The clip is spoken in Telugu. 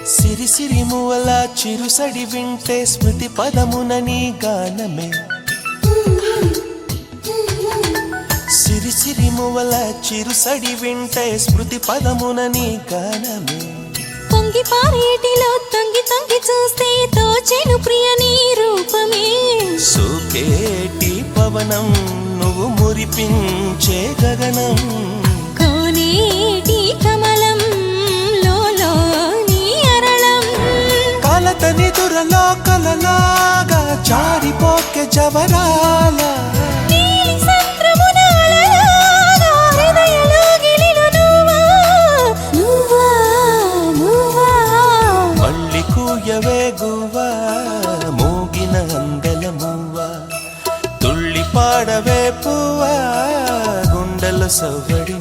సిరి సిరి మువల చిరుసడి వింటే స్మృతి పదమున నీ గానమే సిరి సిరి మువల చిరుసడి వింటే స్మృతి పదమున నీ గానమే పొంగి పారేటిలో తొంగి తొంగి చూస్తే తోచెను ప్రియ నీ రూపమే సోకేటి పవనం నువ్వు మురిపించే గగనం కోనేటి కమలం లోలో నీ అరళం కలతని దురలో కలలాగా జారిపోకే జవరాల నీలి సంద్రమున అలలాగా హృదయలో గిలిన నువ్వా మళ్ళీ కూయవే గువ్వా మోగిన అందల మువ్వా తుళ్ళి పాడవే పువ్వా గుండెల సవ్వడి